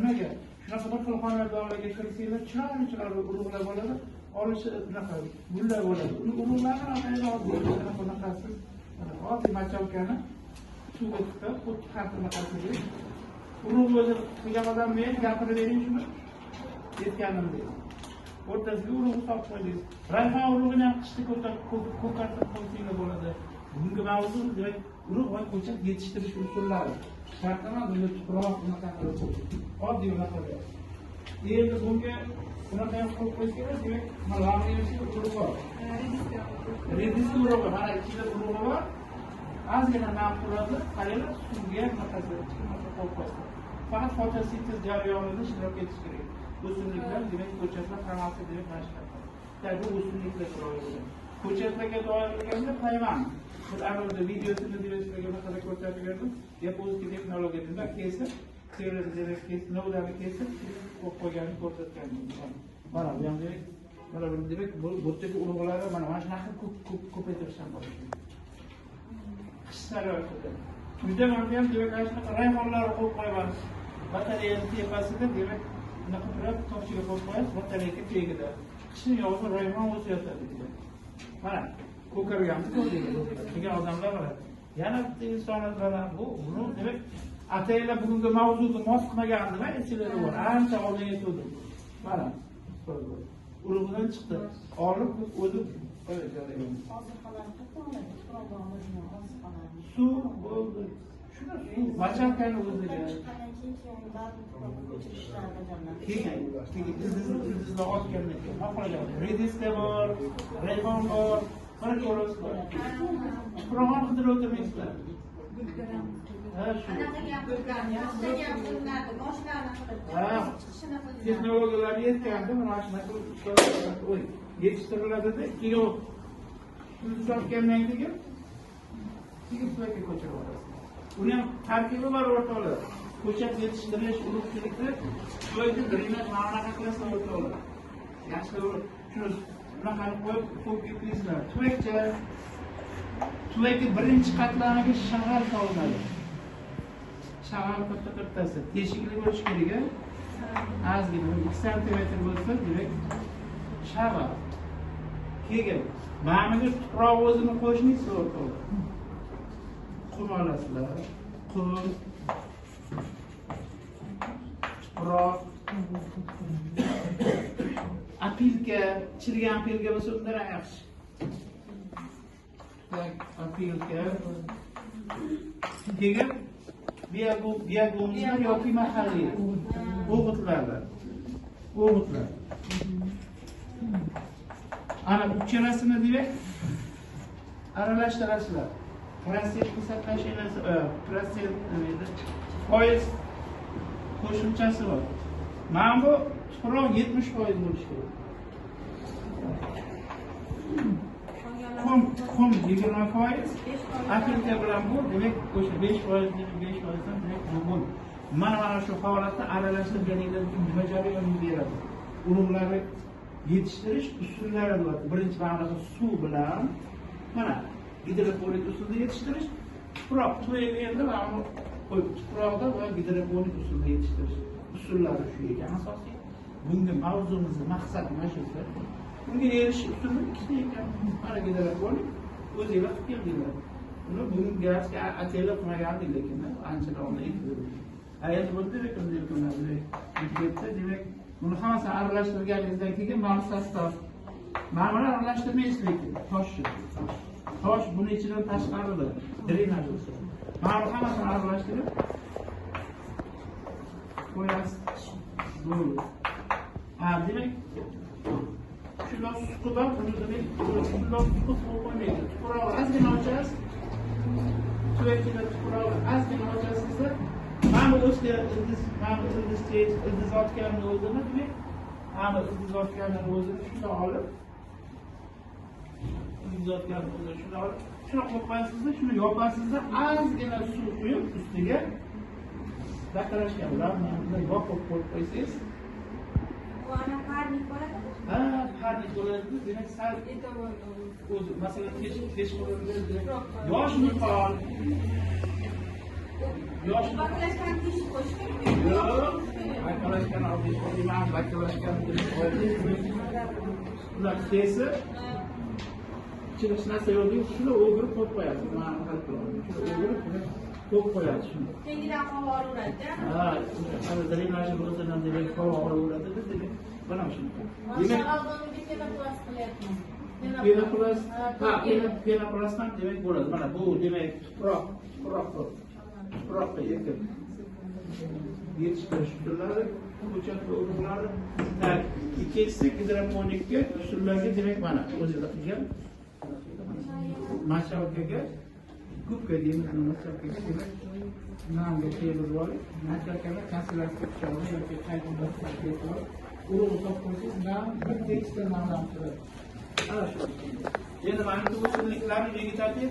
nimaga? Shunaqa bir xil xonadonlarga kirsanglar, chiroyli urug'lar bo'ladi. Olishi bunaqa gullar bo'ladi. Uni urug'larni orqaga bunaqasi oddiy machavkani suvga tiqib, xuddi xatnaqasiga urug' o'zi qilgan odam men gapirib bering shuni. Yetganim deydi. O'rtasiga urug'ni solib qo'yingiz. Rayhon urug'ini ham qishda ko'kartirib qo'ysanglar bo'ladi. Bunga mavzu demak urug' va ko'chat yetishtirish usullari. Shartnoma bunga tuproq unaqa qilib oddiy unaqa. Endi bunga unaqa ham qilib qo'ysangiz, demak, mana lavliyasi urug' bor. Rediska urug'i, mana ichida urug'i bor. Ozgina nam qiladi, qaranglar, suvga bunaqasi qo'yib qo'yasiz. Faqat fotosintez jarayonida ishtirok etish kerak. O'simliklar, demak, ko'chatlar hammasi demak mashq. Bu o'simliklar to'g'ri. Ko'chatlarga doir bo'lganda payvand. Bir avvalda videosini sizlarga qanday ko'rsatib berdim. Yaponskiy texnologiya bilan kesib, teorizlarni kesib, novlarni kesib, qo'yganini ko'rsatgandim. Mana bu ham demak, mana bu demak, bu yerdagi urug'larni mana shunaqa ko'paytirish ham bor. Qish sharoitida. Juda ham demak, shunaqa rayhonlar qo'yib qo'yamiz. Batareyani tepasida demak, bunaqa turib toshga qo'yib qo'yamiz, batareya tagida. Qishni yozda rayhon o'sayotadi. Mana ko'karganni ko'rdingiz. Degan odamlar bor. Yana bitta insonlar bu demak, ataylar bugungi mavzuga mos qilmagan nima esinglarda bor. Ancha oldin aytdim. Mana urug'dan chiqdi. Olib o'zi qo'yadi. Suv bo'ldi. Shuna suv machavkani o'ziga. Keyin ildizlar otgandan keyin xohlagan. Rediska bor, rayhon bor, bir ko'ros bor. Tuproqni qidirib o'tirmaysizlar. Texnologiyalar yetganda mana shunaqa yetishtiriladi-da, keyin sotgandan keyin suvga ko'chirib olasiz. Uni ham tarkibi bor o'rtoqlar. Ko'chat yetishtirish, urug'chilikni joyda drenaj ma'noga qilsa o'rtoqlar. Yaxshi shuni bunaqa qo'yib ketdingizlar. Tuvakka birinchi qatlamiga shag'al solinadi. Shag'al katta-kattasi teshikli bo'lishi kerak. Ozgina 2 sm bo'lsa, demak, shag'al. Keyin ma'miga tuproq o'zini qo'shmaysiz o'rtoqlar. Qum olasizlar. Qum, tuproq, apilka, chirigan apilka bo'lsa undan ham yaxshi. Apilka. Keyin biyagonlar yoki mahalliy o'g'itlar. Ana uchchalasini demak aralashtirasizlar. Prosent qilsa tashlaysiz, prosent foiz qo'shimchasi bor. Mana bu tuproq 70% bo'lishi kerak. Qum 20%, apilka bilan bu demak o'sha 5% dan demak bu. Mana shu holatda aralashtirganingizda nima jarayon beradi? Urug'larni yetishtirish usullari bor. Birinchi mana suv bilan mana gidroponik usulda yetishtirish, tuproq to'yaganda mana tuproqda va gidroponik usulda yetishtirish usullari shu ekan asosiy. Bunga mavzumizning maqsadi mana shu. Bunga erishish usuli ikkita ekan. Mana gidroponik o'zingizlar qilib keldinglar. Buni bugun gazga ataylar qilmagandik, lekin anchadan oldin aytdim. Ayat bo'ldi lekin demak, buni hammasini aralashtirganingizdan keyin ma'lum sostav. Mana aralashtirmaysiz lekin tosh buni ichidan tashqarida drenaj bo'lsa. Mana hammasini aralashtirib qo'yasiz. Bo'ldi. Demak, shundoq suqib, buni demak, shundoq suqib qo'ymaydi. Tuproq ozgina ochasiz. Tuyakkina tuproq ozgina ochasizda, mana o'zga ildiz otganni o'zini demak, mana ildiz otganni o'zini shundoq olib, shuni qo'yib qo'yasizda, shuni yopasizda, ozgina suv quyib ustiga daqarashgan bilan yopib qo'yib qo'ysangiz, bu ana parnik bo'ladi. Parnik bo'ladi. Demak, sal o'zi masalan kech qo'yilgan yosh niqol baklashgan tish qo'yish kerak. Başkan aldı, İmam Bakı Başkanı ular kelsa, chiqishni sevadigan shuni o'g'irib qo'yib qo'yadi. Mana hal qiladi. Shuni o'g'irib qo'yib qo'yadi shuni. Kengidan havo olaveradida. Ha, hali drenajni bo'lsa-ham demak havo olaveradi, demak mana shuni. Demak, penoplastan demak bo'ladi. Mana bu demak tuproqqa ekib yetishtirish usullari, ko'chat va urug'lari. Ikkinchisi gidroponikka usullarga demak mana o'zida qilgan mashalkaga kubka deymiz, mashalkaga demak nonga terib olib, mashalkani konservatsiya pichog'i yoki qayta urug' topib non bir tekisda nondan turadi. Ana shu. Endi mana bu usulliklarni vegetativ